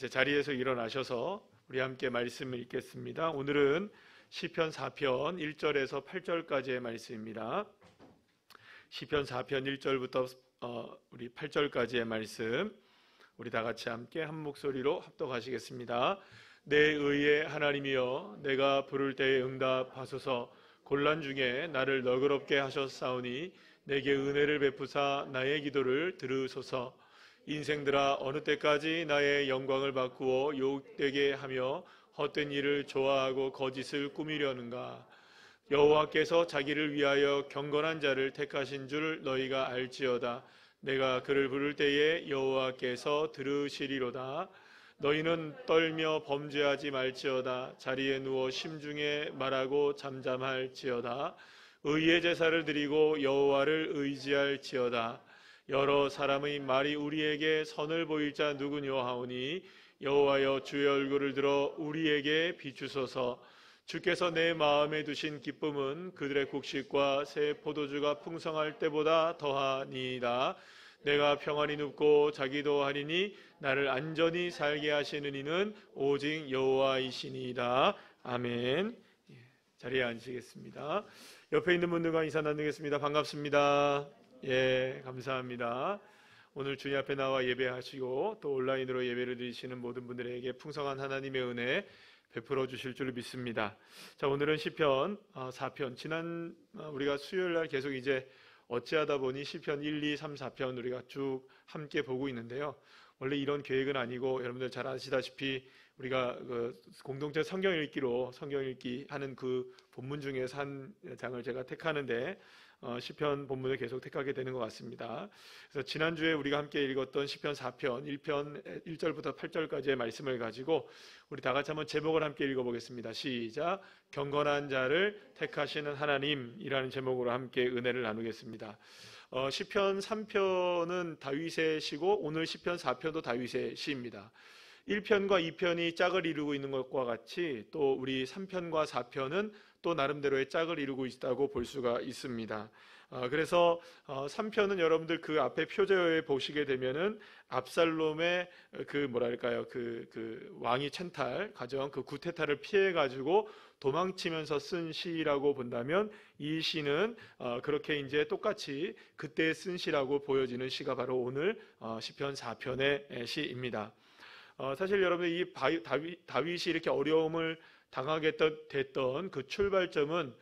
이제 자리에서 일어나셔서 우리 함께 말씀을 읽겠습니다. 오늘은 시편 4편 1절에서 8절까지의 말씀입니다. 시편 4편 1절부터 우리 8절까지의 말씀, 우리 다 같이 함께 한 목소리로 합독하시겠습니다. 내 의의 하나님이여, 내가 부를 때에 응답하소서. 곤란 중에 나를 너그럽게 하셨사오니 내게 은혜를 베푸사 나의 기도를 들으소서. 인생들아, 어느 때까지 나의 영광을 바꾸어 욕되게 하며 헛된 일을 좋아하고 거짓을 꾸미려는가. 여호와께서 자기를 위하여 경건한 자를 택하신 줄 너희가 알지어다. 내가 그를 부를 때에 여호와께서 들으시리로다. 너희는 떨며 범죄하지 말지어다. 자리에 누워 심중에 말하고 잠잠할지어다. 의의 제사를 드리고 여호와를 의지할지어다. 여러 사람의 말이 우리에게 선을 보일 자 누구뇨 하오니 여호와여, 주의 얼굴을 들어 우리에게 비추소서. 주께서 내 마음에 두신 기쁨은 그들의 곡식과 새 포도주가 풍성할 때보다 더하니이다. 내가 평안히 눕고 자기도 하리니 나를 안전히 살게 하시는 이는 오직 여호와이시니이다. 아멘. 자리에 앉으시겠습니다. 옆에 있는 분들과 인사 나누겠습니다. 반갑습니다. 감사합니다. 오늘 주님 앞에 나와 예배하시고 또 온라인으로 예배를 드리시는 모든 분들에게 풍성한 하나님의 은혜 베풀어 주실 줄 믿습니다. 자, 오늘은 시편 4편, 지난 우리가 수요일 날 계속 이제 어찌하다 보니 시편 1, 2, 3, 4편 우리가 쭉 함께 보고 있는데요. 원래 이런 계획은 아니고 여러분들 잘 아시다시피 우리가 그 공동체 성경 읽기 하는 그 본문 중에서 한 장을 제가 택하는데 시편 본문을 계속 택하게 되는 것 같습니다. 그래서 지난주에 우리가 함께 읽었던 시편 4편 1편 1절부터 8절까지의 말씀을 가지고 우리 다 같이 한번 제목을 함께 읽어보겠습니다. 시작. 경건한 자를 택하시는 하나님이라는 제목으로 함께 은혜를 나누겠습니다. 시편 3편은 다윗의 시고 오늘 시편 4편도 다윗의 시입니다. 1편과 2편이 짝을 이루고 있는 것과 같이 또 우리 3편과 4편은 또 나름대로의 짝을 이루고 있다고 볼 수가 있습니다. 그래서 3편은 여러분들 그 앞에 표제어에 보시게 되면은 압살롬의 그 왕이 가져온 그 구테타를 피해 가지고 도망치면서 쓴 시라고 본다면 이 시는 그렇게 이제 똑같이 그때 쓴 시라고 보여지는 시가 바로 오늘 시편 4편의 시입니다. 사실 여러분 이 다윗이 이렇게 어려움을 당하게 됐던 그 출발점은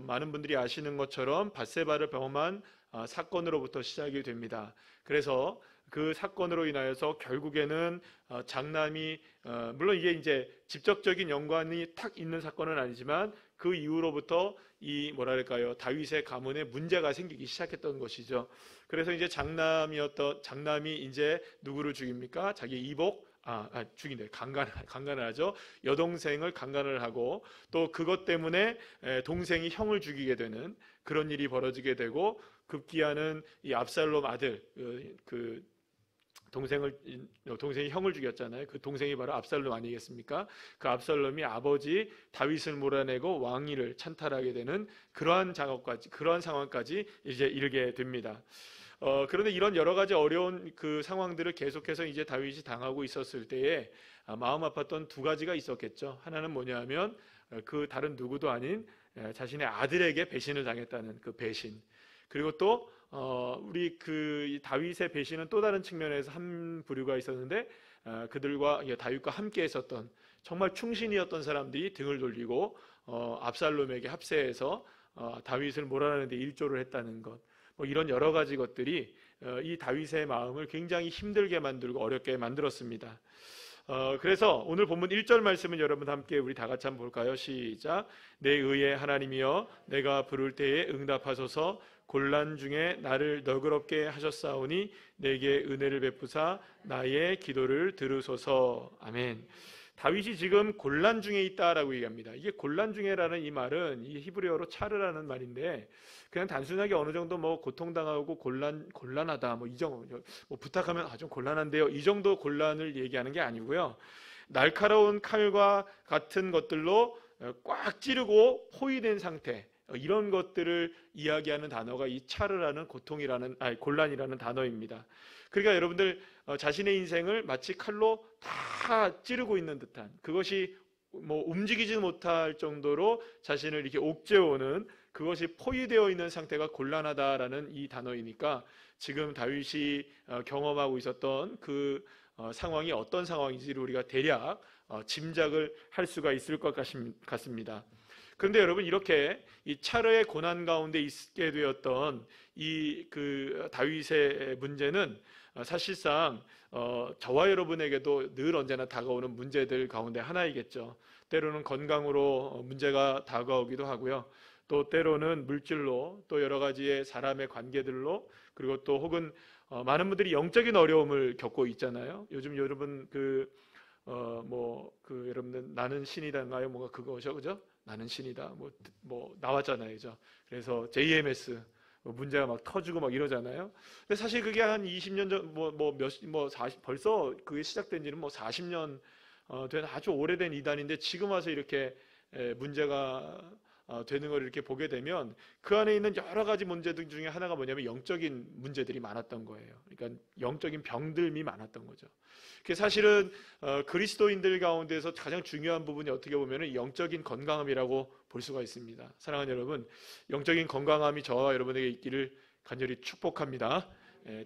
많은 분들이 아시는 것처럼 밧세바를 범한 사건으로부터 시작이 됩니다. 그래서 그 사건으로 인하여서 결국에는 장남이 물론 이게 이제 직접적인 연관이 탁 있는 사건은 아니지만 그 이후로부터 다윗의 가문에 문제가 생기기 시작했던 것이죠. 그래서 이제 장남이 이제 누구를 죽입니까? 자기 이복 죽인대. 강간을 하죠. 여동생을 강간을 하고 또 그것 때문에 동생이 형을 죽이게 되는 그런 일이 벌어지게 되고 급기야는 이 압살롬 아들 그 동생이 형을 죽였잖아요. 그 동생이 바로 압살롬 아니겠습니까? 그 압살롬이 아버지 다윗을 몰아내고 왕위를 찬탈하게 되는 그러한 상황까지 이제 이르게 됩니다. 그런데 이런 여러 가지 어려운 그 상황들을 계속해서 이제 다윗이 당하고 있었을 때에 마음 아팠던 두 가지가 있었겠죠. 하나는 뭐냐면 그 다른 누구도 아닌 자신의 아들에게 배신을 당했다는 그 배신. 그리고 또 우리 그 다윗의 배신은 또 다른 측면에서 한 부류가 있었는데 그들과 다윗과 함께 했었던 정말 충신이었던 사람들이 등을 돌리고 압살롬에게 합세해서 다윗을 몰아내는 데 일조를 했다는 것. 이런 여러 가지 것들이 이 다윗의 마음을 굉장히 힘들게 만들고 어렵게 만들었습니다. 그래서 오늘 본문 1절 말씀은 여러분 함께 우리 다 같이 한번 볼까요? 시작. 내 의의 하나님이여, 내가 부를 때에 응답하소서. 곤란 중에 나를 너그럽게 하셨사오니 내게 은혜를 베푸사 나의 기도를 들으소서. 아멘. 다윗이 지금 곤란 중에 있다라고 얘기합니다. 이게 곤란 중에라는 이 말은 이 히브리어로 차르라는 말인데 그냥 단순하게 어느 정도 고통당하고 곤란하다 이 정도 부탁하면 좀 곤란한데요. 이 정도 곤란을 얘기하는 게 아니고요. 날카로운 칼과 같은 것들로 꽉 찌르고 포위된 상태, 이런 것들을 이야기하는 단어가 이 차르라는 곤란이라는 단어입니다. 그러니까 여러분들 자신의 인생을 마치 칼로 다 찌르고 있는 듯한, 그것이 뭐 움직이지 못할 정도로 자신을 이렇게 옥죄어오는, 그것이 포위되어 있는 상태가 곤란하다라는 이 단어이니까 지금 다윗이 경험하고 있었던 그 상황이 어떤 상황인지를 우리가 대략 짐작을 할 수가 있을 것 같습니다. 그런데 여러분, 이렇게 이 차르의 고난 가운데 있게 되었던 이 그 다윗의 문제는 사실상 저와 여러분에게도 늘 언제나 다가오는 문제들 가운데 하나이겠죠. 때로는 건강으로 문제가 다가오기도 하고요. 또 때로는 물질로, 또 여러 가지의 사람의 관계들로, 그리고 또 혹은 많은 분들이 영적인 어려움을 겪고 있잖아요. 요즘 여러분 여러분들 나는 신이다인가요? 뭔가 그거죠, 그죠? 나는 신이다. 뭐 나왔잖아요, 그죠? 그래서 JMS 문제가 막 터지고 막 이러잖아요. 근데 사실 그게 한 20년 전, 40, 벌써 그게 시작된 지는 40년 된 아주 오래된 이단인데, 지금 와서 이렇게 문제가 되는 걸 이렇게 보게 되면 그 안에 있는 여러 가지 문제들 중에 하나가 뭐냐면 영적인 문제들이 많았던 거예요. 그러니까 영적인 병들이 많았던 거죠. 그게 사실은 그리스도인들 가운데서 가장 중요한 부분이 어떻게 보면 영적인 건강함이라고 볼 수가 있습니다. 사랑하는 여러분, 영적인 건강함이 저와 여러분에게 있기를 간절히 축복합니다.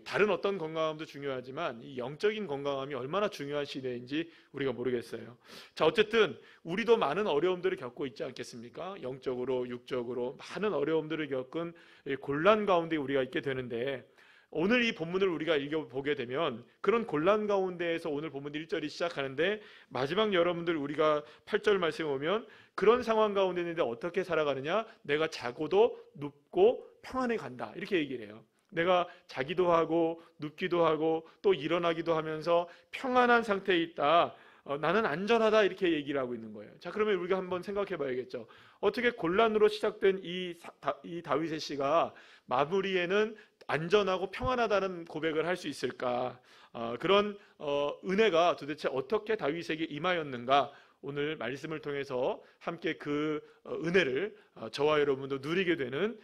다른 어떤 건강함도 중요하지만 이 영적인 건강함이 얼마나 중요한 시대인지 우리가 모르겠어요. 자, 어쨌든 우리도 많은 어려움들을 겪고 있지 않겠습니까? 영적으로, 육적으로 많은 어려움들을 겪은 곤란 가운데 우리가 있게 되는데, 오늘 이 본문을 우리가 읽어보게 되면 그런 곤란 가운데에서 오늘 본문 1절이 시작하는데, 마지막 여러분들 우리가 8절 말씀에 오면 그런 상황 가운데 있는데 어떻게 살아가느냐? 내가 자고도 눕고 평안에 간다, 이렇게 얘기를 해요. 내가 자기도 하고 눕기도 하고 또 일어나기도 하면서 평안한 상태에 있다, 나는 안전하다, 이렇게 얘기를 하고 있는 거예요. 자, 그러면 우리가 한번 생각해 봐야겠죠. 어떻게 곤란으로 시작된 이 다윗의 시가 마무리에는 안전하고 평안하다는 고백을 할 수 있을까? 그런 은혜가 도대체 어떻게 다윗에게 임하였는가? 오늘 말씀을 통해서 함께 그 은혜를 저와 여러분도 누리게 되는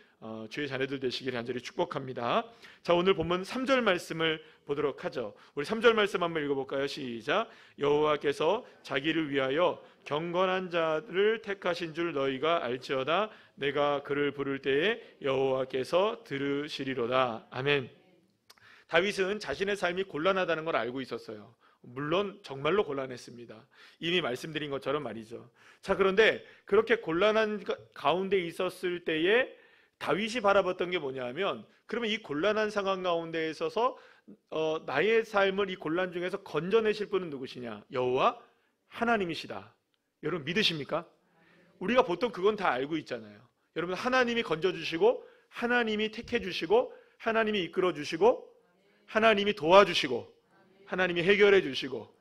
주의 자녀들 되시기를 간절히 축복합니다. 자, 오늘 본문 3절 말씀을 보도록 하죠. 우리 3절 말씀 한번 읽어볼까요? 시작. 여호와께서 자기를 위하여 경건한 자를 택하신 줄 너희가 알지어다. 내가 그를 부를 때에 여호와께서 들으시리로다. 아멘. 다윗은 자신의 삶이 곤란하다는 걸 알고 있었어요. 물론 정말로 곤란했습니다. 이미 말씀드린 것처럼 말이죠. 자, 그런데 그렇게 곤란한 가운데 있었을 때에 다윗이 바라봤던 게 뭐냐면, 그러면 이 곤란한 상황 가운데 있어서 나의 삶을 이 곤란 중에서 건져내실 분은 누구시냐? 여호와 하나님이시다. 여러분 믿으십니까? 우리가 보통 그건 다 알고 있잖아요. 여러분, 하나님이 건져주시고, 하나님이 택해주시고, 하나님이 이끌어주시고, 하나님이 도와주시고, 하나님이 해결해 주시고,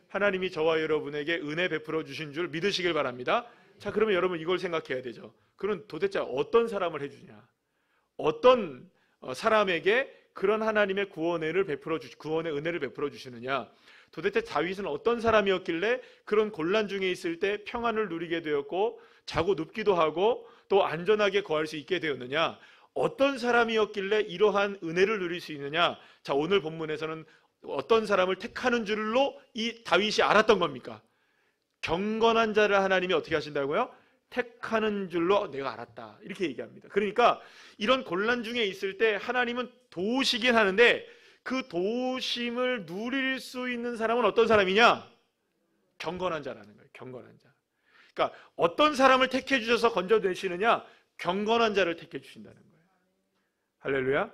하나님이 저와 여러분에게 은혜 베풀어 주신 줄 믿으시길 바랍니다. 자, 그러면 여러분 이걸 생각해야 되죠. 그럼 도대체 어떤 사람을 해주냐? 어떤 사람에게 그런 하나님의 구원의 은혜를 베풀어 주시느냐? 도대체 다윗은 어떤 사람이었길래 그런 곤란 중에 있을 때 평안을 누리게 되었고, 자고 눕기도 하고 또 안전하게 거할 수 있게 되었느냐? 어떤 사람이었길래 이러한 은혜를 누릴 수 있느냐? 자, 오늘 본문에서는 어떤 사람을 택하는 줄로 이 다윗이 알았던 겁니까? 경건한 자를 하나님이 어떻게 하신다고요? 택하는 줄로 내가 알았다, 이렇게 얘기합니다. 그러니까 이런 곤란 중에 있을 때 하나님은 도우시긴 하는데, 그 도우심을 누릴 수 있는 사람은 어떤 사람이냐? 경건한 자라는 거예요. 경건한 자. 그러니까 어떤 사람을 택해 주셔서 건져내시느냐? 경건한 자를 택해 주신다는 거예요. 할렐루야.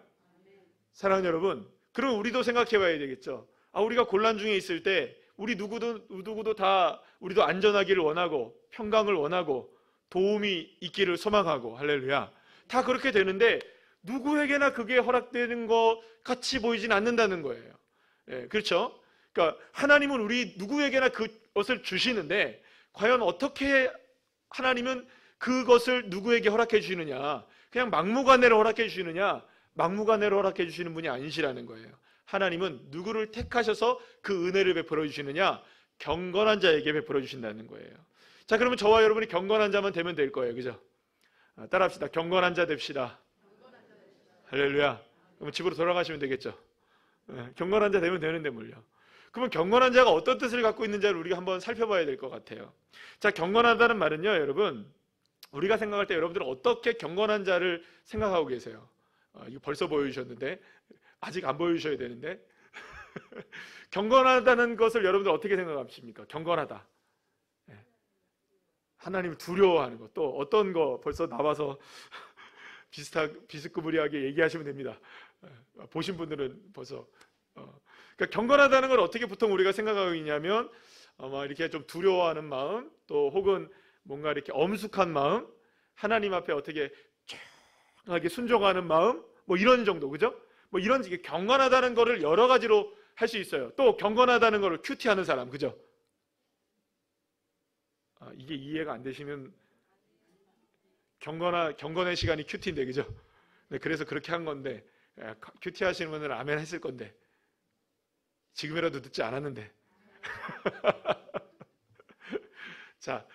사랑하는 여러분, 그럼 우리도 생각해 봐야 되겠죠. 우리가 곤란 중에 있을 때 우리 누구도 다 우리도 안전하기를 원하고, 평강을 원하고, 도움이 있기를 소망하고, 할렐루야. 다 그렇게 되는데 누구에게나 그게 허락되는 것 같이 보이진 않는다는 거예요. 그렇죠? 그러니까 하나님은 우리 누구에게나 그것을 주시는데, 과연 어떻게 하나님은 그것을 누구에게 허락해 주시느냐? 그냥 막무가내로 허락해 주시느냐? 막무가내로 허락해 주시는 분이 아니시라는 거예요. 하나님은 누구를 택하셔서 그 은혜를 베풀어 주시느냐? 경건한 자에게 베풀어 주신다는 거예요. 자, 그러면 저와 여러분이 경건한 자만 되면 될 거예요. 그죠? 따라합시다. 경건한 자 됩시다. 할렐루야. 그럼 집으로 돌아가시면 되겠죠. 경건한 자 되면 되는데 뭘요. 그러면 경건한 자가 어떤 뜻을 갖고 있는지를 우리가 한번 살펴봐야 될 것 같아요. 자, 경건하다는 말은요, 여러분, 우리가 생각할 때 여러분들은 어떻게 경건한 자를 생각하고 계세요? 이거 벌써 보여주셨는데 아직 안 보여주셔야 되는데 경건하다는 것을 여러분들 어떻게 생각하십니까? 경건하다, 하나님을 두려워하는 것. 또 어떤 거 벌써 나와서 비스꾸부리하게 얘기하시면 됩니다. 보신 분들은 벌써 그러니까 경건하다는 걸 어떻게 보통 우리가 생각하고 있냐면 아마 이렇게 좀 두려워하는 마음, 또 혹은 뭔가 이렇게 엄숙한 마음, 하나님 앞에 어떻게 쫙하게 순종하는 마음, 뭐 이런 정도, 그죠? 뭐 이런 경건하다는 거를 여러 가지로 할 수 있어요. 또 경건하다는 거를 큐티하는 사람, 그죠? 이게 이해가 안 되시면 경건의 시간이 큐티인데, 그죠? 네, 그래서 그렇게 한 건데 큐티하시는 분들은 아멘 했을 건데 지금이라도 듣지 않았는데 자,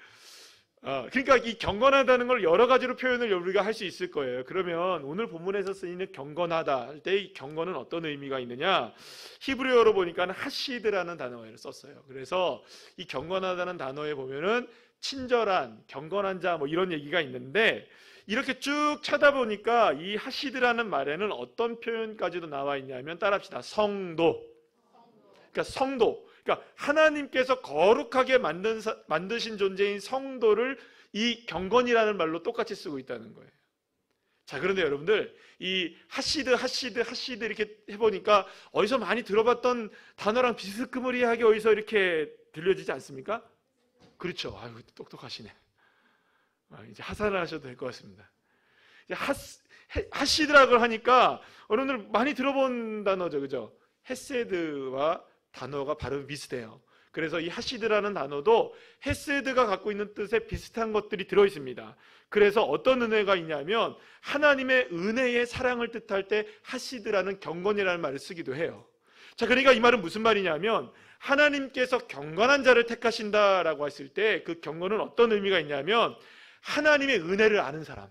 그러니까 이 경건하다는 걸 여러 가지로 표현을 우리가 할 수 있을 거예요. 그러면 오늘 본문에서 쓰이는 경건하다 할 때 이 경건은 어떤 의미가 있느냐? 히브리어로 보니까 하시드라는 단어를 썼어요. 그래서 이 경건하다는 단어에 보면은 친절한, 경건한 자 뭐 이런 얘기가 있는데 이렇게 쭉 찾아보니까 이 하시드라는 말에는 어떤 표현까지도 나와 있냐면 따라합시다. 성도. 그러니까 성도. 그러니까 하나님께서 거룩하게 만드신 존재인 성도를 이 경건이라는 말로 똑같이 쓰고 있다는 거예요. 자, 그런데 여러분들 이 하시드 이렇게 해보니까 어디서 많이 들어봤던 단어랑 비스무리하게 어디서 이렇게 들려지지 않습니까? 그렇죠. 아유, 똑똑하시네. 이제 하산을 하셔도 될 것 같습니다. 하시드라고 하니까 여러분들 많이 들어본 단어죠, 그죠? 헤세드와 단어가 발음이 비슷해요. 그래서 이 하시드라는 단어도 헤세드가 갖고 있는 뜻에 비슷한 것들이 들어있습니다. 그래서 어떤 은혜가 있냐면 하나님의 은혜의 사랑을 뜻할 때 하시드라는 경건이라는 말을 쓰기도 해요. 자, 그러니까 이 말은 무슨 말이냐면 하나님께서 경건한 자를 택하신다라고 했을 때 그 경건은 어떤 의미가 있냐면 하나님의 은혜를 아는 사람,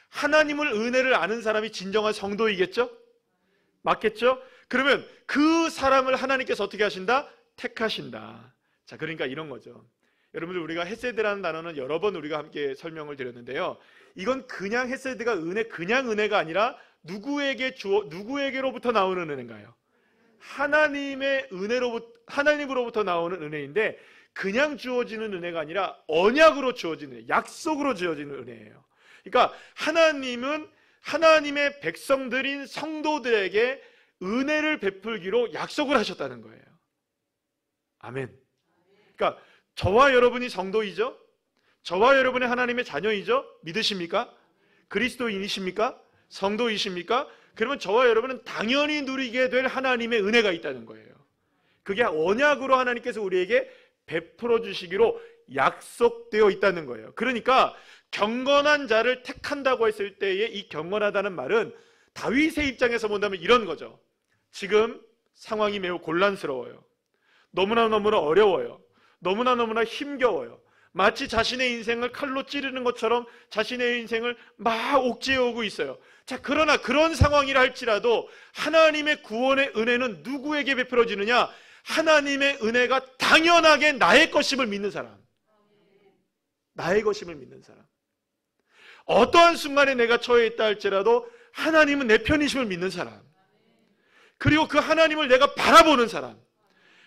하나님을 은혜를 아는 사람이 진정한 성도이겠죠? 맞겠죠? 그러면 그 사람을 하나님께서 어떻게 하신다? 택하신다. 자, 그러니까 이런 거죠. 여러분들 우리가 헤세드라는 단어는 여러 번 우리가 함께 설명을 드렸는데요. 이건 그냥 헤세드가 그냥 은혜가 아니라 누구에게로부터 나오는 은혜인가요? 하나님으로부터 나오는 은혜인데 그냥 주어지는 은혜가 아니라 언약으로 주어지는 은혜, 약속으로 주어지는 은혜예요. 그러니까 하나님은 하나님의 백성들인 성도들에게 은혜를 베풀기로 약속을 하셨다는 거예요. 아멘. 그러니까 저와 여러분이 성도이죠? 저와 여러분이 하나님의 자녀이죠? 믿으십니까? 그리스도인이십니까? 성도이십니까? 그러면 저와 여러분은 당연히 누리게 될 하나님의 은혜가 있다는 거예요. 그게 언약으로 하나님께서 우리에게 베풀어 주시기로 약속되어 있다는 거예요. 그러니까 경건한 자를 택한다고 했을 때에 이 경건하다는 말은 다윗의 입장에서 본다면 이런 거죠. 지금 상황이 매우 곤란스러워요. 너무나 어려워요. 너무나 힘겨워요. 마치 자신의 인생을 칼로 찌르는 것처럼 자신의 인생을 막 옥죄어오고 있어요. 자, 그러나 그런 상황이라 할지라도 하나님의 구원의 은혜는 누구에게 베풀어지느냐? 하나님의 은혜가 당연하게 나의 것임을 믿는 사람. 나의 것임을 믿는 사람. 어떠한 순간에 내가 처해 있다 할지라도 하나님은 내 편이심을 믿는 사람. 그리고 그 하나님을 내가 바라보는 사람.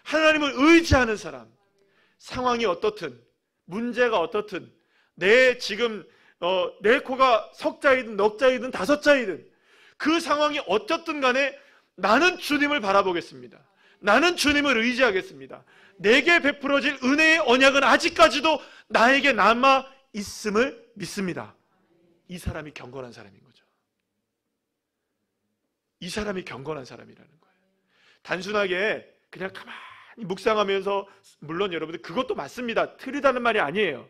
하나님을 의지하는 사람. 상황이 어떻든, 문제가 어떻든, 내 지금 내 코가 석자이든 넉자이든 다섯자이든 그 상황이 어쨌든 간에 나는 주님을 바라보겠습니다. 나는 주님을 의지하겠습니다. 내게 베풀어질 은혜의 언약은 아직까지도 나에게 남아 있음을 믿습니다. 이 사람이 경건한 사람인 거죠. 이 사람이 경건한 사람이라는 거예요. 단순하게 그냥 가만히 묵상하면서, 물론 여러분들 그것도 맞습니다. 틀리다는 말이 아니에요.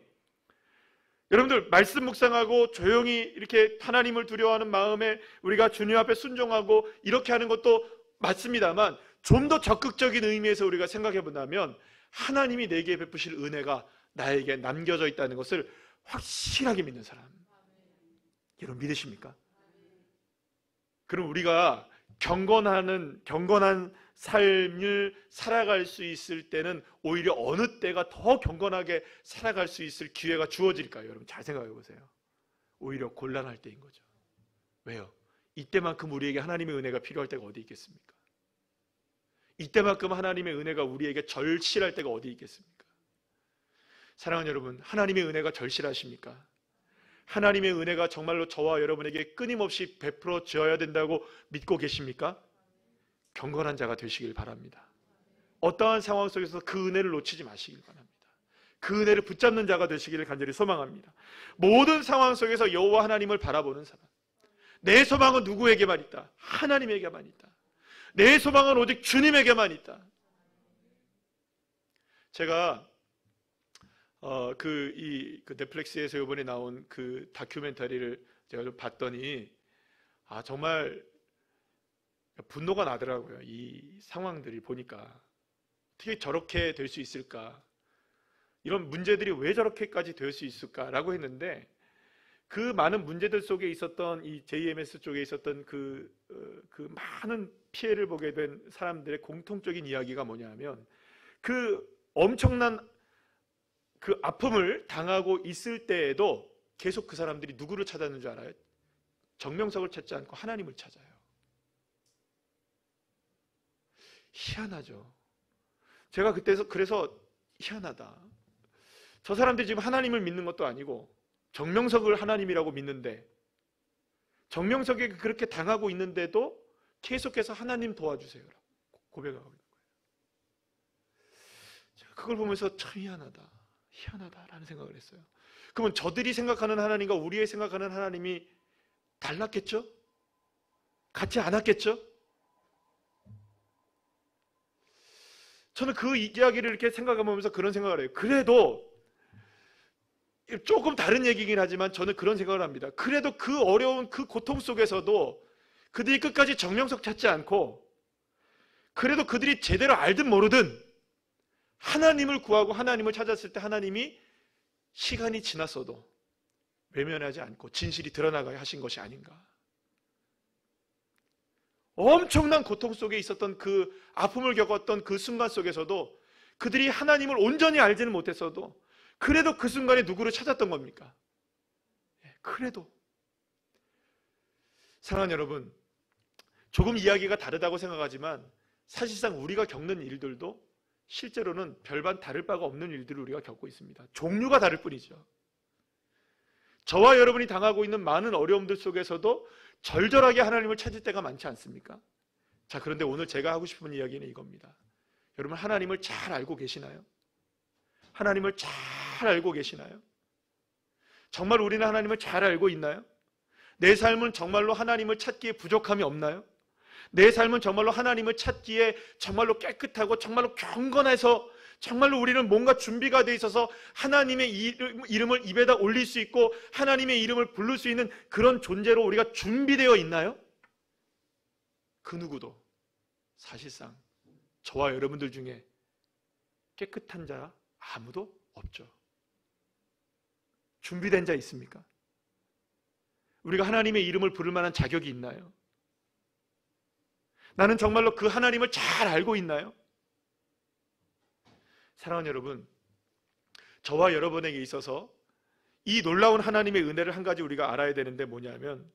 여러분들 말씀 묵상하고 조용히 이렇게 하나님을 두려워하는 마음에 우리가 주님 앞에 순종하고 이렇게 하는 것도 맞습니다만 좀 더 적극적인 의미에서 우리가 생각해 본다면 하나님이 내게 베푸실 은혜가 나에게 남겨져 있다는 것을 확실하게 믿는 사람. 여러분 믿으십니까? 그럼 우리가 경건한 삶을 살아갈 수 있을 때는 오히려 어느 때가 더 경건하게 살아갈 수 있을 기회가 주어질까요? 여러분 잘 생각해 보세요. 오히려 곤란할 때인 거죠. 왜요? 이때만큼 우리에게 하나님의 은혜가 필요할 때가 어디 있겠습니까? 이때만큼 하나님의 은혜가 우리에게 절실할 때가 어디 있겠습니까? 사랑하는 여러분, 하나님의 은혜가 절실하십니까? 하나님의 은혜가 정말로 저와 여러분에게 끊임없이 베풀어 주어야 된다고 믿고 계십니까? 경건한 자가 되시길 바랍니다. 어떠한 상황 속에서 그 은혜를 놓치지 마시길 바랍니다. 그 은혜를 붙잡는 자가 되시기를 간절히 소망합니다. 모든 상황 속에서 여호와 하나님을 바라보는 사람, 내 소망은 누구에게만 있다? 하나님에게만 있다. 내 소망은 오직 주님에게만 있다. 제가 그 넷플릭스에서 이번에 나온 그 다큐멘터리를 제가 좀 봤더니 정말 분노가 나더라고요. 이 상황들이 보니까 어떻게 저렇게 될 수 있을까? 이런 문제들이 왜 저렇게까지 될 수 있을까라고 했는데, 그 많은 문제들 속에 있었던 이 JMS 쪽에 있었던 그 많은 피해를 보게 된 사람들의 공통적인 이야기가 뭐냐면, 그 엄청난 그 아픔을 당하고 있을 때에도 계속 그 사람들이 누구를 찾았는 줄 알아요? 정명석을 찾지 않고 하나님을 찾아요. 희한하죠. 제가 그래서 희한하다. 저 사람들이 지금 하나님을 믿는 것도 아니고 정명석을 하나님이라고 믿는데, 정명석에게 그렇게 당하고 있는데도 계속해서 하나님 도와주세요 라고 고백하고 있는 거예요. 제가 그걸 보면서 참 희한하다라는 생각을 했어요. 그러면 저들이 생각하는 하나님과 우리의 생각하는 하나님이 달랐겠죠? 같지 않았겠죠? 저는 그 이야기를 이렇게 생각해보면서 그런 생각을 해요. 그래도 조금 다른 얘기긴 하지만 저는 그런 생각을 합니다. 그래도 그 어려운 그 고통 속에서도 그들이 끝까지 정명석 찾지 않고, 그래도 그들이 제대로 알든 모르든 하나님을 구하고 하나님을 찾았을 때 하나님이 시간이 지났어도 외면하지 않고 진실이 드러나가야 하신 것이 아닌가. 엄청난 고통 속에 있었던 그 아픔을 겪었던 그 순간 속에서도 그들이 하나님을 온전히 알지는 못했어도 그래도 그 순간에 누구를 찾았던 겁니까? 그래도. 사랑하는 여러분, 조금 이야기가 다르다고 생각하지만 사실상 우리가 겪는 일들도 실제로는 별반 다를 바가 없는 일들을 우리가 겪고 있습니다. 종류가 다를 뿐이죠. 저와 여러분이 당하고 있는 많은 어려움들 속에서도 절절하게 하나님을 찾을 때가 많지 않습니까? 자, 그런데 오늘 제가 하고 싶은 이야기는 이겁니다. 여러분, 하나님을 잘 알고 계시나요? 하나님을 잘 알고 계시나요? 정말 우리는 하나님을 잘 알고 있나요? 내 삶은 정말로 하나님을 찾기에 부족함이 없나요? 내 삶은 정말로 하나님을 찾기에 정말로 깨끗하고 정말로 경건해서 정말로 우리는 뭔가 준비가 돼 있어서 하나님의 이름을 입에다 올릴 수 있고 하나님의 이름을 부를 수 있는 그런 존재로 우리가 준비되어 있나요? 그 누구도 사실상 저와 여러분들 중에 깨끗한 자 아무도 없죠. 준비된 자 있습니까? 우리가 하나님의 이름을 부를 만한 자격이 있나요? 나는 정말로 그 하나님을 잘 알고 있나요? 사랑하는 여러분, 저와 여러분에게 있어서 이 놀라운 하나님의 은혜를 한 가지 우리가 알아야 되는데 뭐냐면,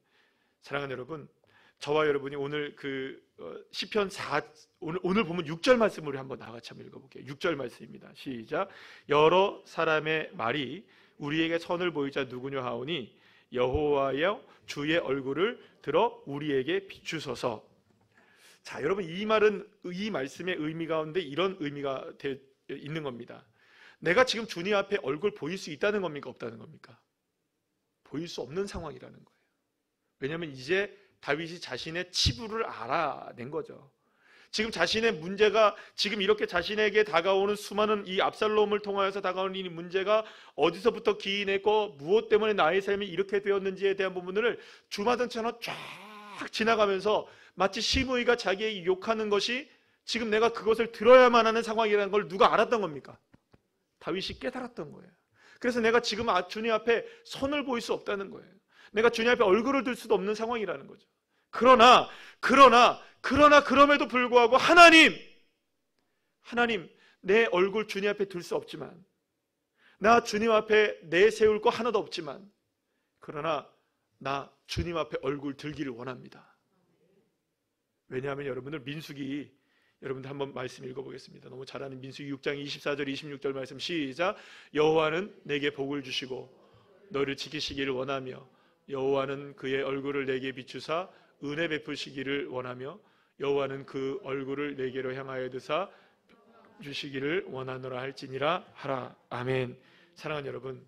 사랑하는 여러분, 저와 여러분이 오늘 그 시편 4 오늘 보면 6절 말씀을 우리 한번 다 같이 한번 읽어볼게요. 6절 말씀입니다. 시작. 여러 사람의 말이 우리에게 선을 보이자 누구냐 하오니 여호와여 주의 얼굴을 들어 우리에게 비추소서. 자, 여러분, 이 말은 이 말씀의 의미 가운데 이런 의미가 있는 겁니다. 내가 지금 주님 앞에 얼굴 보일 수 있다는 겁니까? 없다는 겁니까? 보일 수 없는 상황이라는 거예요. 왜냐하면 이제 다윗이 자신의 치부를 알아낸 거죠. 지금 자신의 문제가, 지금 이렇게 자신에게 다가오는 수많은 이 압살롬을 통하여서 다가오는 이 문제가 어디서부터 기인했고 무엇 때문에 나의 삶이 이렇게 되었는지에 대한 부분을 주마등처럼 쫙 지나가면서 마치 시므이가 자기에게 욕하는 것이 지금 내가 그것을 들어야만 하는 상황이라는 걸 누가 알았던 겁니까? 다윗이 깨달았던 거예요. 그래서 내가 지금 주님 앞에 선을 보일 수 없다는 거예요. 내가 주님 앞에 얼굴을 들 수도 없는 상황이라는 거죠. 그럼에도 불구하고 하나님, 내 얼굴 주님 앞에 둘 수 없지만, 나 주님 앞에 내세울 거 하나도 없지만, 그러나 나 주님 앞에 얼굴 들기를 원합니다. 왜냐하면 여러분들, 민수기, 여러분들 한번 말씀 읽어보겠습니다. 너무 잘 아는 민수기 6장 24절 26절 말씀 시작. 여호와는 내게 복을 주시고 너를 지키시기를 원하며 여호와는 그의 얼굴을 내게 비추사 은혜 베푸시기를 원하며 여호와는 그 얼굴을 내게로 향하여 드사 주시기를 원하노라 할지니라 하라. 아멘. 사랑하는 여러분,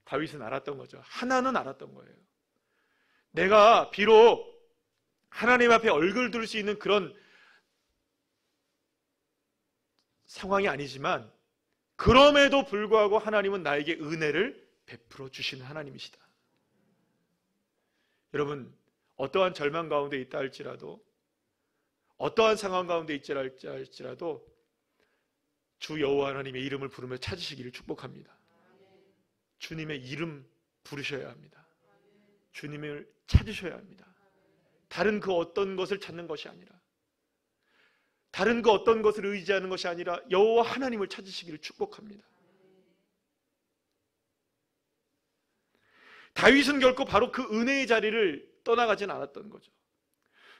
다윗은 알았던 거죠. 하나는 알았던 거예요. 내가 비록 하나님 앞에 얼굴 둘 수 있는 그런 상황이 아니지만, 그럼에도 불구하고 하나님은 나에게 은혜를 베풀어 주시는 하나님이시다. 여러분, 어떠한 절망 가운데 있다 할지라도, 어떠한 상황 가운데 있지 할지라도 주 여호와 하나님의 이름을 부르며 찾으시기를 축복합니다. 주님의 이름 부르셔야 합니다. 주님을 찾으셔야 합니다. 다른 그 어떤 것을 찾는 것이 아니라, 다른 그 어떤 것을 의지하는 것이 아니라 여호와 하나님을 찾으시기를 축복합니다. 다윗은 결코 바로 그 은혜의 자리를 떠나가진 않았던 거죠.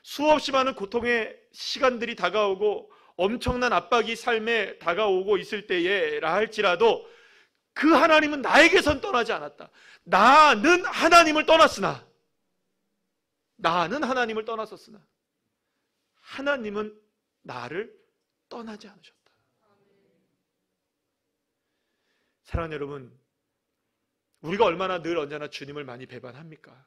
수없이 많은 고통의 시간들이 다가오고 엄청난 압박이 삶에 다가오고 있을 때에라 할지라도 그 하나님은 나에게선 떠나지 않았다. 나는 하나님을 떠났으나 하나님은 나를 떠나지 않으셨다. 사랑하는 여러분, 우리가 얼마나 늘 언제나 주님을 많이 배반합니까?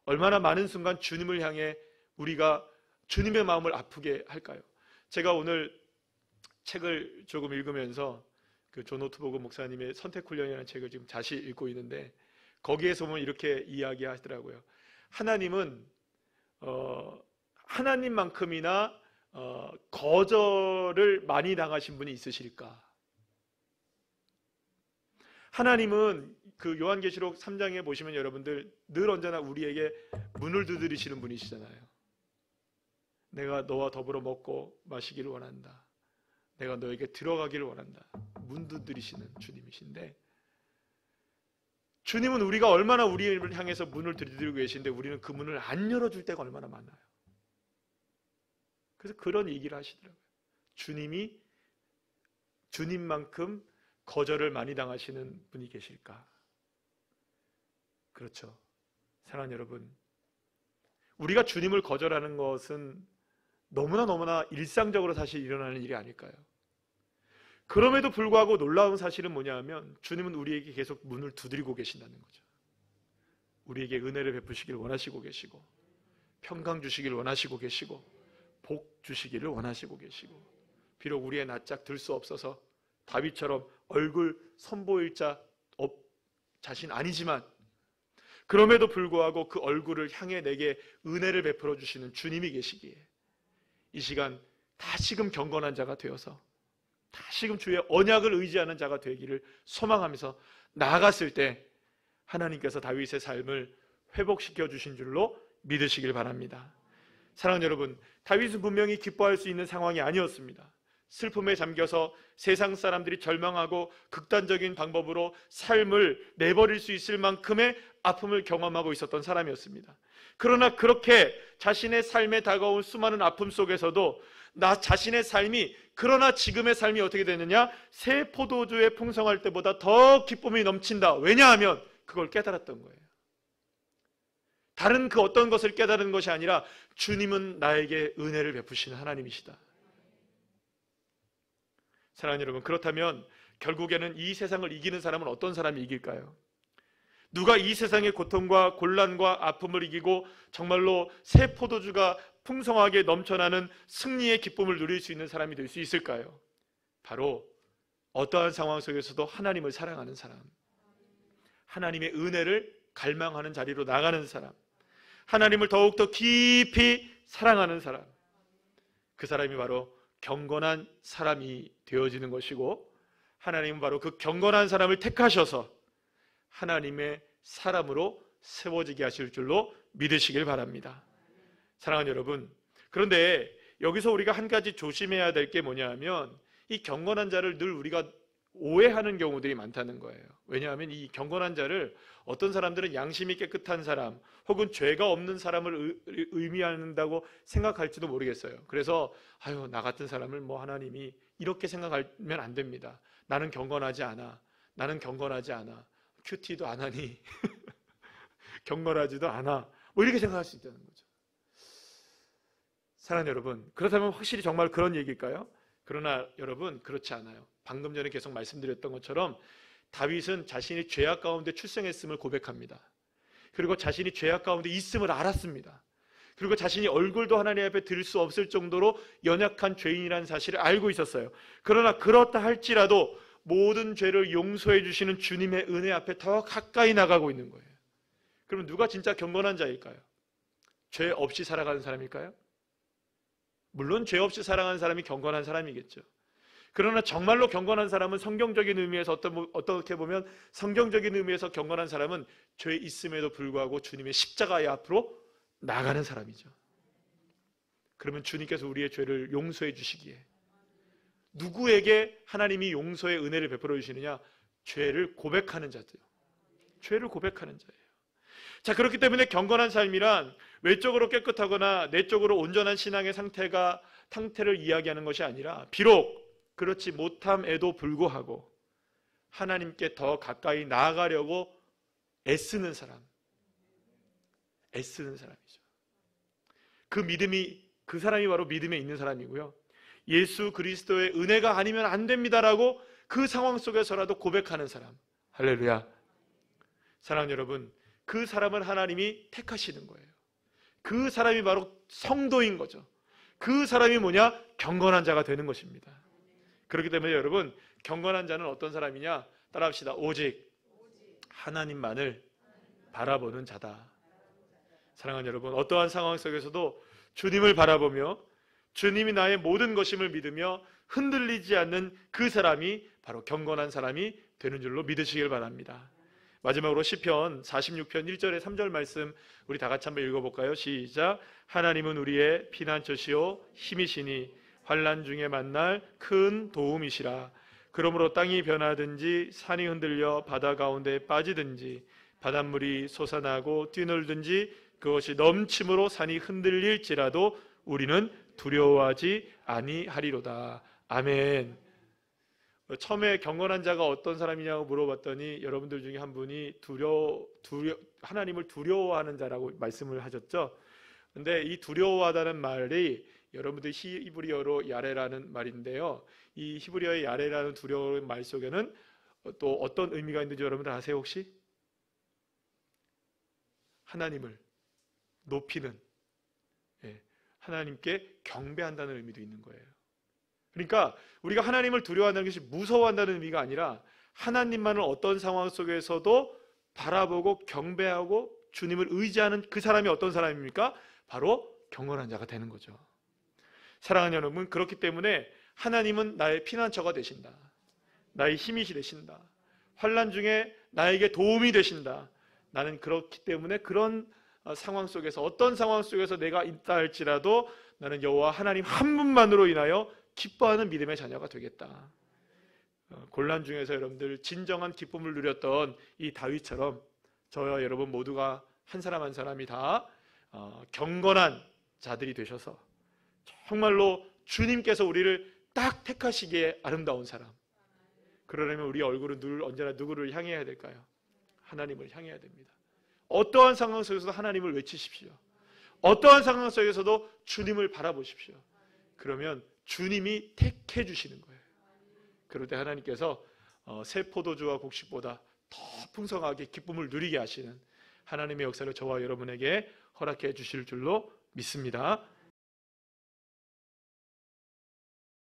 얼마나 많은 순간 주님을 향해 우리가 주님의 마음을 아프게 할까요? 제가 오늘 책을 조금 읽으면서 그 존 오트보그 목사님의 선택훈련이라는 책을 지금 다시 읽고 있는데, 거기에서 보면 이렇게 이야기하시더라고요. 하나님은 하나님만큼이나 거절을 많이 당하신 분이 있으실까? 하나님은 그 요한계시록 3장에 보시면 여러분들 늘 언제나 우리에게 문을 두드리시는 분이시잖아요. 내가 너와 더불어 먹고 마시기를 원한다. 내가 너에게 들어가기를 원한다. 문 두드리시는 주님이신데, 주님은 우리가 얼마나 우리를 향해서 문을 두드리고 계신데 우리는 그 문을 안 열어줄 때가 얼마나 많아요. 그래서 그런 얘기를 하시더라고요. 주님만큼 거절을 많이 당하시는 분이 계실까? 그렇죠. 사랑하는 여러분, 우리가 주님을 거절하는 것은 너무나 일상적으로 사실 일어나는 일이 아닐까요? 그럼에도 불구하고 놀라운 사실은 뭐냐 하면, 주님은 우리에게 계속 문을 두드리고 계신다는 거죠. 우리에게 은혜를 베푸시기를 원하시고 계시고, 평강 주시기를 원하시고 계시고, 복 주시기를 원하시고 계시고, 비록 우리의 낯짝 들 수 없어서 다윗처럼 얼굴 선보일 자신 아니지만, 그럼에도 불구하고 그 얼굴을 향해 내게 은혜를 베풀어 주시는 주님이 계시기에 이 시간 다시금 경건한 자가 되어서 다시금 주의 언약을 의지하는 자가 되기를 소망하면서 나아갔을 때 하나님께서 다윗의 삶을 회복시켜 주신 줄로 믿으시길 바랍니다. 사랑하는 여러분, 다윗은 분명히 기뻐할 수 있는 상황이 아니었습니다. 슬픔에 잠겨서 세상 사람들이 절망하고 극단적인 방법으로 삶을 내버릴 수 있을 만큼의 아픔을 경험하고 있었던 사람이었습니다. 그러나 그렇게 자신의 삶에 다가온 수많은 아픔 속에서도 나 자신의 삶이, 그러나 지금의 삶이 어떻게 되느냐? 새 포도주에 풍성할 때보다 더 기쁨이 넘친다. 왜냐하면 그걸 깨달았던 거예요. 다른 그 어떤 것을 깨달은 것이 아니라 주님은 나에게 은혜를 베푸시는 하나님이시다. 사랑하는 여러분, 그렇다면 결국에는 이 세상을 이기는 사람은 어떤 사람이 이길까요? 누가 이 세상의 고통과 곤란과 아픔을 이기고 정말로 새 포도주가 풍성하게 넘쳐나는 승리의 기쁨을 누릴 수 있는 사람이 될 수 있을까요? 바로 어떠한 상황 속에서도 하나님을 사랑하는 사람, 하나님의 은혜를 갈망하는 자리로 나가는 사람, 하나님을 더욱더 깊이 사랑하는 사람, 그 사람이 바로 경건한 사람이 되어지는 것이고, 하나님은 바로 그 경건한 사람을 택하셔서 하나님의 사람으로 세워지게 하실 줄로 믿으시길 바랍니다. 사랑하는 여러분, 그런데 여기서 우리가 한 가지 조심해야 될 게 뭐냐 하면 이 경건한 자를 늘 우리가 오해하는 경우들이 많다는 거예요. 왜냐하면 이 경건한 자를 어떤 사람들은 양심이 깨끗한 사람 혹은 죄가 없는 사람을 의미한다고 생각할지도 모르겠어요. 그래서 아유, 나 같은 사람을 뭐 하나님이 이렇게 생각하면 안 됩니다. 나는 경건하지 않아. 나는 경건하지 않아. 큐티도 안 하니 경건하지도 않아. 뭐 이렇게 생각할 수 있다는 거죠. 사랑하는 여러분, 그렇다면 확실히 정말 그런 얘기일까요? 그러나 여러분, 그렇지 않아요. 방금 전에 계속 말씀드렸던 것처럼 다윗은 자신이 죄악 가운데 출생했음을 고백합니다. 그리고 자신이 죄악 가운데 있음을 알았습니다. 그리고 자신이 얼굴도 하나님 앞에 들 수 없을 정도로 연약한 죄인이라는 사실을 알고 있었어요. 그러나 그렇다 할지라도 모든 죄를 용서해 주시는 주님의 은혜 앞에 더 가까이 나가고 있는 거예요. 그러면 누가 진짜 경건한 자일까요? 죄 없이 살아가는 사람일까요? 물론 죄 없이 살아가는 사람이 경건한 사람이겠죠. 그러나 정말로 경건한 사람은 성경적인 의미에서 어떻게 보면 성경적인 의미에서 경건한 사람은 죄 있음에도 불구하고 주님의 십자가의 앞으로 나가는 사람이죠. 그러면 주님께서 우리의 죄를 용서해 주시기에 누구에게 하나님이 용서의 은혜를 베풀어 주시느냐? 죄를 고백하는 자들. 죄를 고백하는 자예요. 자, 그렇기 때문에 경건한 삶이란 외적으로 깨끗하거나 내적으로 온전한 신앙의 상태를 이야기하는 것이 아니라 비록 그렇지 못함에도 불구하고 하나님께 더 가까이 나아가려고 애쓰는 사람이죠. 그 사람이 바로 믿음에 있는 사람이고요. 예수 그리스도의 은혜가 아니면 안 됩니다라고 그 상황 속에서라도 고백하는 사람. 할렐루야. 사랑하는 여러분, 그 사람을 하나님이 택하시는 거예요. 그 사람이 바로 성도인 거죠. 그 사람이 뭐냐? 경건한 자가 되는 것입니다. 그렇기 때문에 여러분, 경건한 자는 어떤 사람이냐? 따라합시다. 오직 하나님만을 바라보는 자다. 사랑하는 여러분, 어떠한 상황 속에서도 주님을 바라보며 주님이 나의 모든 것임을 믿으며 흔들리지 않는 그 사람이 바로 경건한 사람이 되는 줄로 믿으시길 바랍니다. 마지막으로 시편 46편 1절에 3절 말씀 우리 다 같이 한번 읽어볼까요? 시작. 하나님은 우리의 피난처시요 힘이시니 환난 중에 만날 큰 도움이시라. 그러므로 땅이 변하든지 산이 흔들려 바다 가운데 빠지든지 바닷물이 솟아나고 뛰놀든지 그것이 넘침으로 산이 흔들릴지라도 우리는 두려워하지 아니하리로다. 아멘. 처음에 경건한 자가 어떤 사람이냐고 물어봤더니 여러분들 중에 한 분이 하나님을 두려워하는 자라고 말씀을 하셨죠. 근데 이 두려워하다는 말이 여러분들 히브리어로 야레라는 말인데요. 이 히브리어의 야레라는 두려워하는 말 속에는 또 어떤 의미가 있는지 여러분들 아세요 혹시? 하나님을 높이는, 하나님께 경배한다는 의미도 있는 거예요. 그러니까 우리가 하나님을 두려워한다는 것이 무서워한다는 의미가 아니라 하나님만을 어떤 상황 속에서도 바라보고 경배하고 주님을 의지하는 그 사람이 어떤 사람입니까? 바로 경건한 자가 되는 거죠. 사랑하는 여러분, 그렇기 때문에 하나님은 나의 피난처가 되신다. 나의 힘이 되신다. 환난 중에 나에게 도움이 되신다. 나는 그렇기 때문에 그런 상황 속에서 어떤 상황 속에서 내가 있다 할지라도 나는 여호와 하나님 한 분만으로 인하여 기뻐하는 믿음의 자녀가 되겠다. 곤란 중에서 여러분들 진정한 기쁨을 누렸던 이 다윗처럼 저와 여러분 모두가 한 사람 한 사람이 다 경건한 자들이 되셔서 정말로 주님께서 우리를 딱 택하시기에 아름다운 사람. 그러려면 우리 얼굴은 언제나 누구를 향해야 될까요? 하나님을 향해야 됩니다. 어떠한 상황 속에서도 하나님을 외치십시오. 어떠한 상황 속에서도 주님을 바라보십시오. 그러면 주님이 택해 주시는 거예요. 그럴 때 하나님께서 새 포도주와 곡식보다 더 풍성하게 기쁨을 누리게 하시는 하나님의 역사를 저와 여러분에게 허락해 주실 줄로 믿습니다.